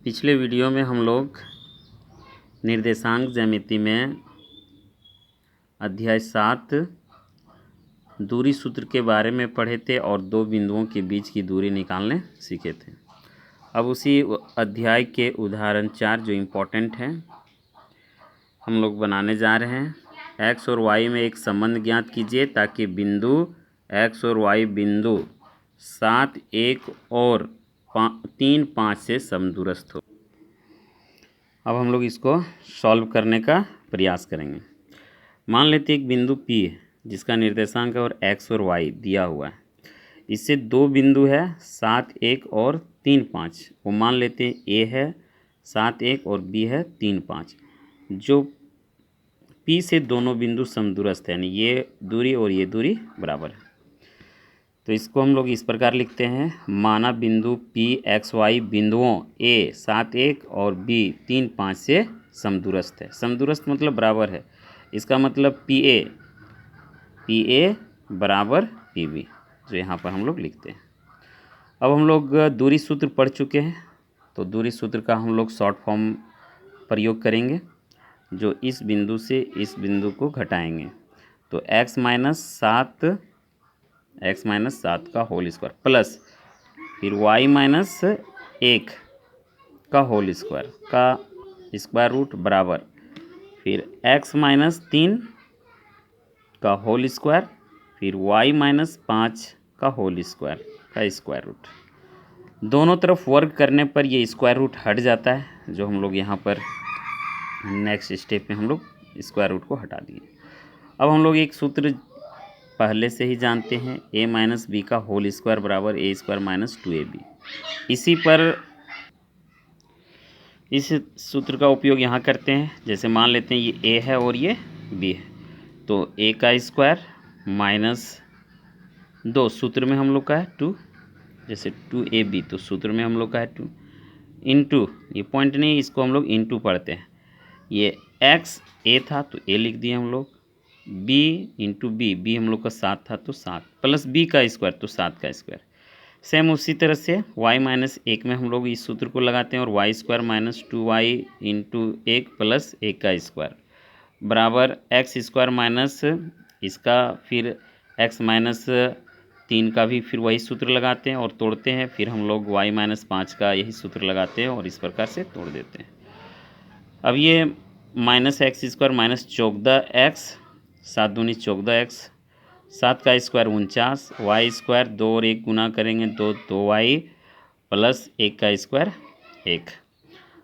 पिछले वीडियो में हम लोग निर्देशांक ज्यामिति में अध्याय 7 दूरी सूत्र के बारे में पढ़े थे और दो बिंदुओं के बीच की दूरी निकालने सीखे थे। अब उसी अध्याय के उदाहरण 4 जो इम्पोर्टेंट हैं हम लोग बनाने जा रहे हैं। x और y में एक संबंध ज्ञात कीजिए ताकि बिंदु x और y बिंदु 7, 1 और 3, 5 से समदूरस्थ हो। अब हम लोग इसको सॉल्व करने का प्रयास करेंगे। मान लेते एक बिंदु P है जिसका निर्देशांक और x और y दिया हुआ है। इससे दो बिंदु है 7, 1 और 3, 5। वो मान लेते हैं A है 7, 1 और B है 3, 5। जो P से दोनों बिंदु समदूरस्थ है, यानी ये दूरी और ये दूरी बराबर है। तो इसको हम लोग इस प्रकार लिखते हैं, माना बिंदु P x y बिंदुओं A 7, 1 और B 3, 5 से समदूरस्थ है। समदूरस्थ मतलब बराबर है। इसका मतलब PA बराबर PB, जो यहाँ पर हम लोग लिखते हैं। अब हम लोग दूरी सूत्र पढ़ चुके हैं, तो दूरी सूत्र का हम लोग शॉर्ट फॉर्म प्रयोग करेंगे, जो इस बिंदु से इस बिंदु को घटाएंगे। तो x माइनस 7 का होल स्क्वायर प्लस फिर y माइनस 1 का होल स्क्वायर का स्क्वायर रूट बराबर फिर x माइनस 3 का होल स्क्वायर फिर y माइनस 5 का होल स्क्वायर का स्क्वायर रूट। दोनों तरफ वर्ग करने पर ये स्क्वायर रूट हट जाता है, जो हम लोग यहाँ पर नेक्स्ट स्टेप में हम लोग स्क्वायर रूट को हटा दिए। अब हम लोग एक सूत्र पहले से ही जानते हैं, a माइनस बी का होल स्क्वायर बराबर a स्क्वायर माइनस 2ab। इसी पर इस सूत्र का उपयोग यहाँ करते हैं। जैसे मान लेते हैं ये a है और ये b है, तो a का स्क्वायर माइनस 2 सूत्र में हम लोग का है 2, जैसे 2ab तो सूत्र में हम लोग का है 2 इंटू, ये पॉइंट नहीं, इसको हम लोग इंटू पढ़ते हैं। ये x a था तो a लिख दिए हम लोग, b इंटू b हम लोग का 7 था तो 7 प्लस b का स्क्वायर तो 7 का स्क्वायर। सेम उसी तरह से y माइनस 1 में हम लोग इस सूत्र को लगाते हैं और y square minus 2y into 1 plus 1 का स्क्वायर बराबर x स्क्वायर माइनस इसका फिर x माइनस 3 का भी फिर वही सूत्र लगाते हैं और तोड़ते हैं। फिर हम लोग y माइनस 5 का यही सूत्र लगाते हैं और इस प्रकार से तोड़ देते हैं। अब ये minus x square minus 14x 7 दूनी 14x 7 का स्क्वायर 49 y स्क्वायर 2 और 1 गुना करेंगे 2y प्लस 1 का स्क्वायर 1।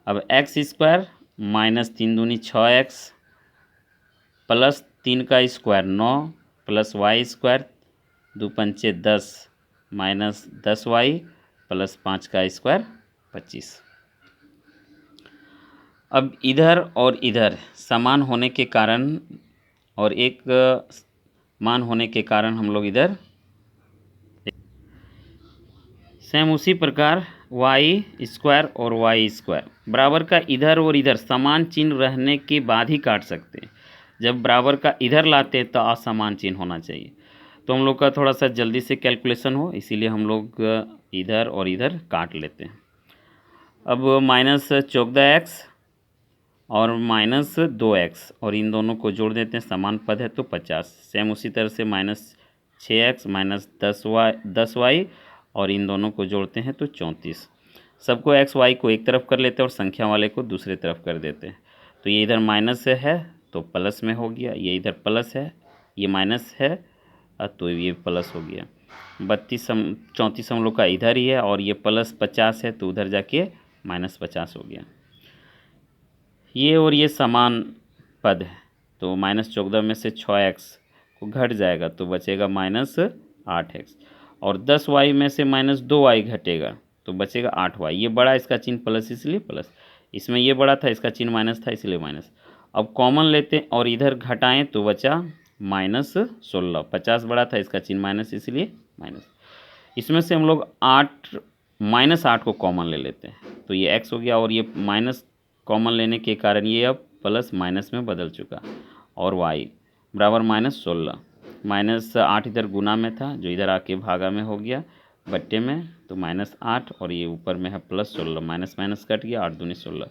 अब x स्क्वायर माइनस 3 दूनी 6x प्लस 3 का स्क्वायर 9 प्लस y स्क्वायर 2 पंचे 10 माइनस 10y प्लस 5 का स्क्वायर 25। अब इधर और इधर समान होने के कारण और एक मान होने के कारण हम लोग इधर सेम उसी प्रकार y स्क्वायर और y स्क्वायर बराबर का इधर और इधर समान चिन्ह रहने के बाद ही काट सकते हैं। जब बराबर का इधर लाते हैं तो असमान चिन्ह होना चाहिए। तो हम लोग का थोड़ा सा जल्दी से कैलकुलेशन हो, इसीलिए हम लोग इधर और इधर काट लेते हैं। अब माइनस 14x और माइनस 2x और इन दोनों को जोड़ देते हैं, समान पद है तो 50। सेम उसी तरह से माइनस 6x माइनस 10y और इन दोनों को जोड़ते हैं तो 34। सबको x y को एक तरफ कर लेते हैं और संख्या वाले को दूसरे तरफ कर देते हैं। तो ये इधर माइनस है तो प्लस में हो गया, ये इधर प्लस है, ये माइनस है तो ये प्लस हो गया। 34 हम लोग का इधर ही है और ये प्लस 50 है तो उधर जाके माइनस 50 हो गया। ये और ये समान पद है तो माइनस 14 में से 6x को घट जाएगा तो बचेगा माइनस 8x और 10y में से माइनस 2y घटेगा तो बचेगा 8y। ये बड़ा, इसका चिन्ह प्लस इसलिए प्लस, इसमें ये बड़ा था इसका चिन्ह माइनस था इसलिए माइनस। अब कॉमन लेते हैं और इधर घटाएं तो बचा माइनस 16। 50 बड़ा था इसका चिन्ह माइनस इसलिए माइनस। इसमें से हम लोग माइनस 8 को कॉमन ले लेते हैं तो ये x हो गया और ये माइनस कॉमन लेने के कारण ये अब प्लस माइनस में बदल चुका और y बराबर माइनस 16। माइनस 8 इधर गुना में था जो इधर आके भागा में हो गया बट्टे में तो -8 और ये ऊपर में है +16, माइनस माइनस कट गया, 8 दूनी 16।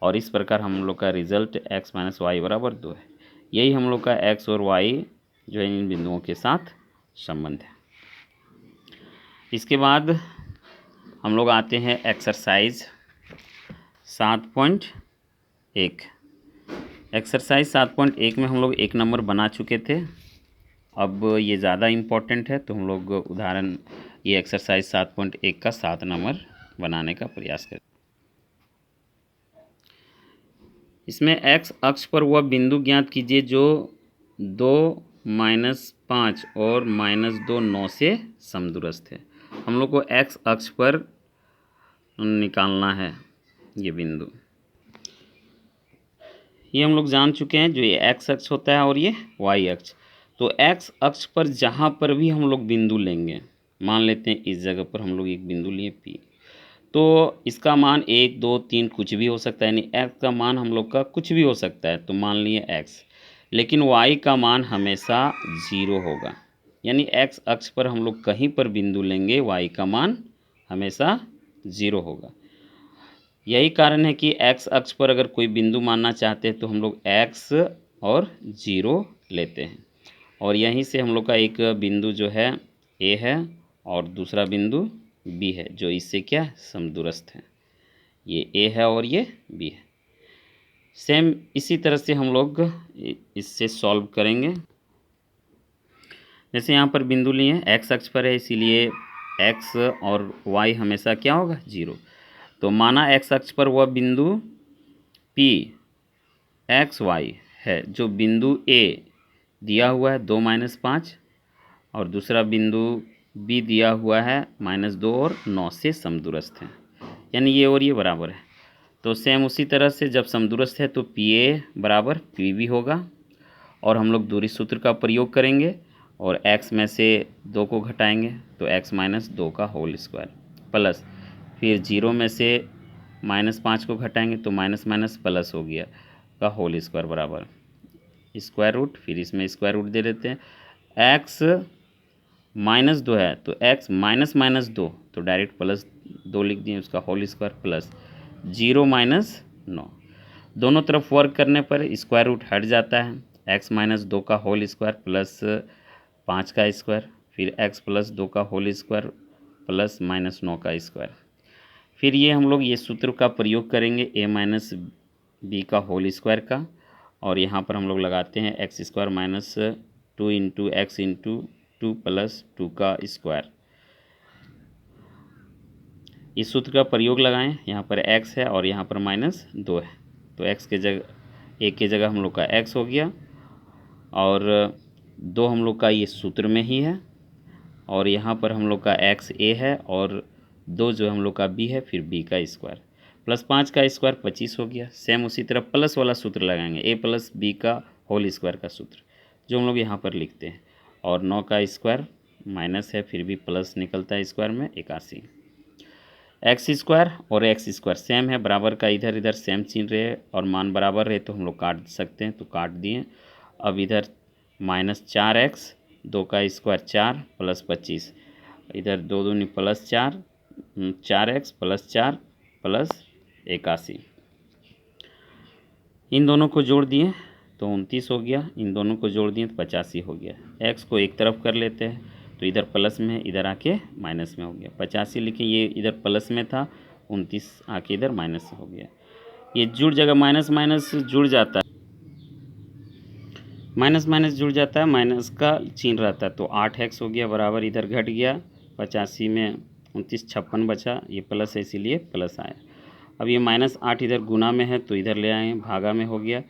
और इस प्रकार हम लोग का रिजल्ट x - y = 2 है। यही हम लोग का x और y जो है इन बिंदुओं के साथ संबंध है। इसके बाद हम लोग आते हैं एक्सरसाइज 7.1। एक्सरसाइज 7.1 में हम लोग 1 नंबर बना चुके थे। अब ये ज़्यादा इम्पोर्टेंट है तो हम लोग उदाहरण ये एक्सरसाइज 7.1 का 7 नंबर बनाने का प्रयास करें। इसमें x अक्ष पर वह बिंदु ज्ञात कीजिए जो 2, -5 और -2, 9 से समदूरस्थ है। हम लोग को x अक्ष पर निकालना है ये बिंदु। ये हम लोग जान चुके हैं, जो ये x अक्ष होता है और ये y अक्ष। तो x अक्ष पर जहाँ पर भी हम लोग बिंदु लेंगे, मान लेते हैं इस जगह पर हम लोग एक बिंदु लिए P, तो इसका मान 1, 2, 3 कुछ भी हो सकता है, यानी x का मान हम लोग का कुछ भी हो सकता है, तो मान लिए x। लेकिन y का मान हमेशा 0 होगा, यानी x अक्ष पर हम लोग कहीं पर बिंदु लेंगे y का मान हमेशा 0 होगा। यही कारण है कि x अक्ष पर अगर कोई बिंदु मानना चाहते हैं तो हम लोग x और 0 लेते हैं। और यहीं से हम लोग का एक बिंदु जो है A है और दूसरा बिंदु B है, जो इससे क्या समदूरस्थ है। ये A है और ये B है। सेम इसी तरह से हम लोग इससे सॉल्व करेंगे। जैसे यहाँ पर बिंदु लिए x अक्ष पर है, इसीलिए x और y हमेशा क्या होगा 0। तो माना x अक्ष पर वह बिंदु P x y है जो बिंदु A दिया हुआ है 2 - 5 और दूसरा बिंदु B दिया हुआ है -2 और 9 से समदूरस्थ है, यानी ये और ये बराबर है। तो सेम उसी तरह से जब समदूरस्थ है तो PA बराबर PB होगा और हम लोग दूरी सूत्र का प्रयोग करेंगे और x में से 2 को घटाएंगे तो x - 2 का होल स्क्वायर प्लस फिर 0 में से -5 को घटाएंगे तो माइनस माइनस प्लस हो गया का होल स्क्वायर बराबर स्क्वायर रूट, फिर इसमें स्क्वायर रूट दे देते हैं। x -2 है तो x -2 तो डायरेक्ट +2 लिख दिए, उसका होल स्क्वायर प्लस 0 - 9। दोनों तरफ वर्क करने पर स्क्वायर रूट हट जाता है। x - 2 का होल स्क्वायर प्लस 5 का स्क्वायर, फिर x + 2 का होल स्क्वायर प्लस -9 का स्क्वायर। फिर ये हम लोग ये सूत्र का प्रयोग करेंगे a - b का होल स्क्वायर का, और यहाँ पर हम लोग लगाते हैं x² - 2 × x × 2 + 2 का स्क्वायर। इस सूत्र का प्रयोग लगाएं, यहाँ पर x है और यहाँ पर -2 है, तो x के जगह एक की जगह हम लोग का x हो गया और 2 हम लोग का ये सूत्र में ही है और यहाँ पर हम लोग का x a है और 2 जो हम लोग का b है, फिर b का स्क्वायर प्लस 5 का स्क्वायर 25 हो गया। सेम उसी तरह प्लस वाला सूत्र लगाएंगे a + b का होल स्क्वायर का सूत्र जो हम लोग यहाँ पर लिखते हैं, और 9 का स्क्वायर माइनस है फिर भी प्लस निकलता है स्क्वायर में 81। x² और x² सेम है, बराबर का इधर इधर सेम चिन्ह रहे और मान बराबर रहे तो हम लोग काट सकते हैं, तो काट दिए। अब इधर -4x 2 का स्क्वायर 4 प्लस 25, इधर 2 दूनी प्लस 4 4x + 4 प्लस 81। इन दोनों को जोड़ दिए तो 29 हो गया, इन दोनों को जोड़ दिए तो 85 हो गया। x को एक तरफ कर लेते हैं तो इधर प्लस में है, इधर आके माइनस में हो गया। 85 लिखे, ये इधर प्लस में था, 29 आके इधर माइनस हो गया। ये जुड़ जाएगा, माइनस माइनस जुड़ जाता है, माइनस माइनस जुड़ जाता है, माइनस का चिन्ह रहता है, तो 8x हो गया बराबर, इधर घट गया 85 में 29 56 बचा, ये प्लस है इसीलिए प्लस आया। अब ये -8 इधर गुना में है तो इधर ले आए, भागा में हो गया,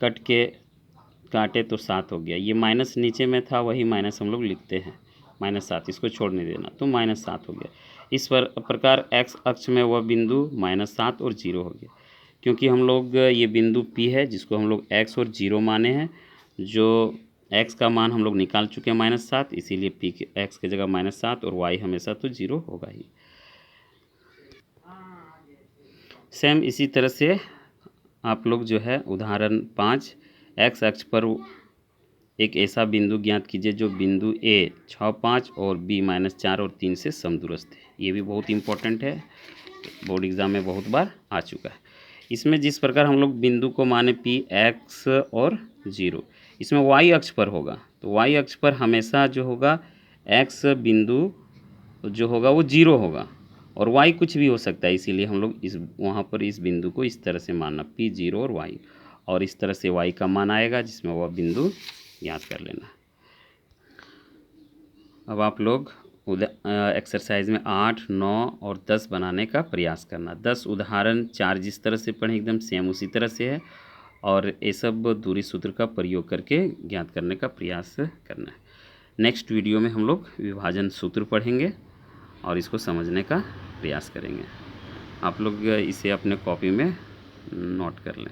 कट के काटे तो 7 हो गया। ये माइनस नीचे में था, वही माइनस हम लोग लिखते हैं -7, इसको छोड़ नहीं देना, तो -7 हो गया। इस प्रकार x अक्ष में वह बिंदु -7 और 0 हो गया, क्योंकि हम लोग ये बिंदु P है जिसको हम लोग x और 0 माने हैं, जो x का मान हम लोग निकाल चुके हैं -7, इसीलिए P के x की जगह -7 और y हमेशा तो 0 होगा ही। सेम इसी तरह से आप लोग जो है उदाहरण 5 x अक्ष पर एक ऐसा बिंदु ज्ञात कीजिए जो बिंदु ए 6, 5 और बी -4 और 3 से समदूरस्थ है। ये भी बहुत इंपॉर्टेंट है, बोर्ड एग्जाम में बहुत बार आ चुका है। इसमें जिस प्रकार हम लोग बिंदु को माने पी एक्स और 0, इसमें वाई अक्ष पर होगा, तो वाई अक्ष पर हमेशा जो होगा एक्स बिंदु जो होगा वो 0 होगा और वाई कुछ भी हो सकता है, इसीलिए हम लोग इस वहाँ पर इस बिंदु को इस तरह से मानना पी 0 और वाई, और इस तरह से वाई का मान आएगा जिसमें वह बिंदु याद कर लेना। अब आप लोग एक्सरसाइज में 8, 9 और 10 बनाने का प्रयास करना। 10 उदाहरण 4 जिस तरह से पढ़ें एकदम सेम उसी तरह से है, और ये सब दूरी सूत्र का प्रयोग करके ज्ञात करने का प्रयास करना है। नेक्स्ट वीडियो में हम लोग विभाजन सूत्र पढ़ेंगे और इसको समझने का प्रयास करेंगे। आप लोग इसे अपने कॉपी में नोट कर लें।